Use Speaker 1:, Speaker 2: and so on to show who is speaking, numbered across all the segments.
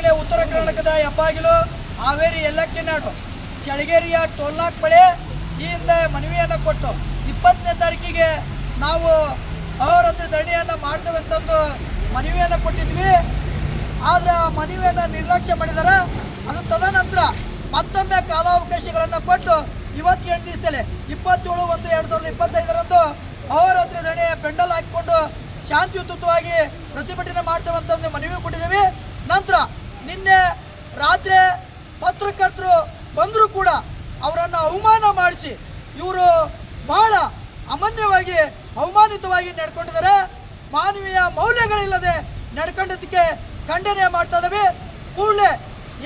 Speaker 1: ಈಗಾಗಲೇ ಉತ್ತರ ಕರ್ನಾಟಕದ ಹೆಬ್ಬಾಗಿಲು, ಹಾವೇರಿ, ಯಲ್ಲಕ್ಕಿನಾಡು, ಚಳಗೇರಿಯ ಟೋಲ್ನಾಕ್ ಬಳಿ ಈ ಹಿಂದೆ ಮನವಿಯನ್ನು ಕೊಟ್ಟು 20ನೇ ತಾರೀಕಿಗೆ ನಾವು ಅಹೋರಾತ್ರಿ ಧರಣಿಯನ್ನು ಮಾಡ್ತೇವೆ ಅಂತಂದು ಮನವಿಯನ್ನು ಕೊಟ್ಟಿದ್ವಿ. ಆದರೆ ಆ ಮನವಿಯನ್ನು ನಿರ್ಲಕ್ಷ್ಯ ಮಾಡಿದ್ದಾರೆ. ಅದು ತದನಂತರ ಮತ್ತೊಮ್ಮೆ ಕಾಲಾವಕಾಶಗಳನ್ನು ಕೊಟ್ಟು ಇವತ್ತಿಗೆ 8 ದಿವಸದಲ್ಲಿ 27/1/2025 ಅಹೋರಾತ್ರಿ ಧರಣಿ ಪೆಂಡಲ್ ಹಾಕಿಕೊಂಡು ಶಾಂತಿಯುತವಾಗಿ ಪ್ರತಿಭಟನೆ ಮಾಡ್ತೇವೆ ಅಂತಂದು ಮನವಿ ಕೊಟ್ಟಿದ್ದೀವಿ. ನಂತರ ನಿನ್ನೆ ರಾತ್ರಿ ಪತ್ರಕರ್ತರು ಬಂದರೂ ಕೂಡ ಅವರನ್ನು ಅವಮಾನ ಮಾಡಿಸಿ ಇವರು ಬಹಳ ಅಮಾನ್ಯವಾಗಿ ಅವಮಾನಿತವಾಗಿ ನಡ್ಕೊಂಡಿದ್ದಾರೆ. ಮಾನವೀಯ ಮೌಲ್ಯಗಳಿಲ್ಲದೆ ನಡ್ಕೊಂಡದಕ್ಕೆ ಖಂಡನೆ ಮಾಡ್ತಾ ಇದ್ದೀವಿ. ಕೂಡಲೇ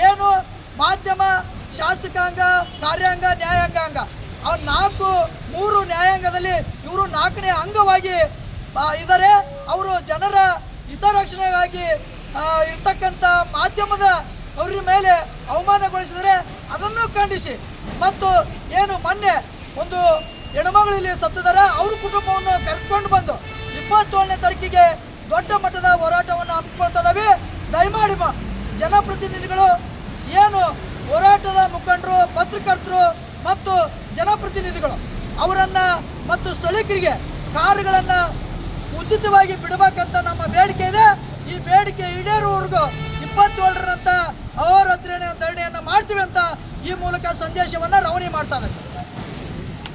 Speaker 1: ಏನು ಮಾಧ್ಯಮ, ಶಾಸಕಾಂಗ, ಕಾರ್ಯಾಂಗ, ನ್ಯಾಯಾಂಗಾಂಗ ಆ 3 ನ್ಯಾಯಾಂಗದಲ್ಲಿ ಇವರು 4ನೇ ಅಂಗವಾಗಿ ಇದ್ದಾರೆ. ಅವರು ಜನರ ಹಿತರಕ್ಷಣೆಗಾಗಿ ಇರ್ತಕ್ಕಂಥ ಮಾಧ್ಯಮದ ಅವ್ರ ಮೇಲೆ ಅವಮಾನಗೊಳಿಸಿದರೆ ಅದನ್ನು ಖಂಡಿಸಿ ಮತ್ತು ಏನು ಮೊನ್ನೆ ಒಂದು ಹೆಣ್ಮಗಳು ಇಲ್ಲಿ ಸತ್ತಿದ್ದಾರೆ, ಅವ್ರ ಕುಟುಂಬವನ್ನು ಕರೆದುಕೊಂಡು ಬಂದು 27ನೇ ತಾರೀಕಿಗೆ ದೊಡ್ಡ ಮಟ್ಟದ ಹೋರಾಟವನ್ನು ಹಮ್ಮಿಕೊಳ್ತಾ ಇದ್ದೀವಿ. ದಯಮಾಡಿ ಜನಪ್ರತಿನಿಧಿಗಳು ಏನು ಹೋರಾಟದ ಮುಖಂಡರು, ಪತ್ರಕರ್ತರು ಮತ್ತು ಜನಪ್ರತಿನಿಧಿಗಳು ಅವರನ್ನು ಮತ್ತು ಸ್ಥಳೀಕರಿಗೆ ಕಾರುಗಳನ್ನು ಉಚಿತವಾಗಿ ಬಿಡಬೇಕಂತ ನಮ್ಮ ಬೇಡಿಕೆ ಇದೆ. ಈ ಬೇಡಿಕೆ ಈಡೇರುವವರೆಗೂ 27ರಂತ ಅಹೋರಾತ್ರಿ ಧರಣಿಯನ್ನು ಮಾಡ್ತೀವಿ ಅಂತ ಈ ಮೂಲಕ ಸಂದೇಶವನ್ನು ರವಾನೆ ಮಾಡ್ತಾ ಇದ್ದಾರೆ.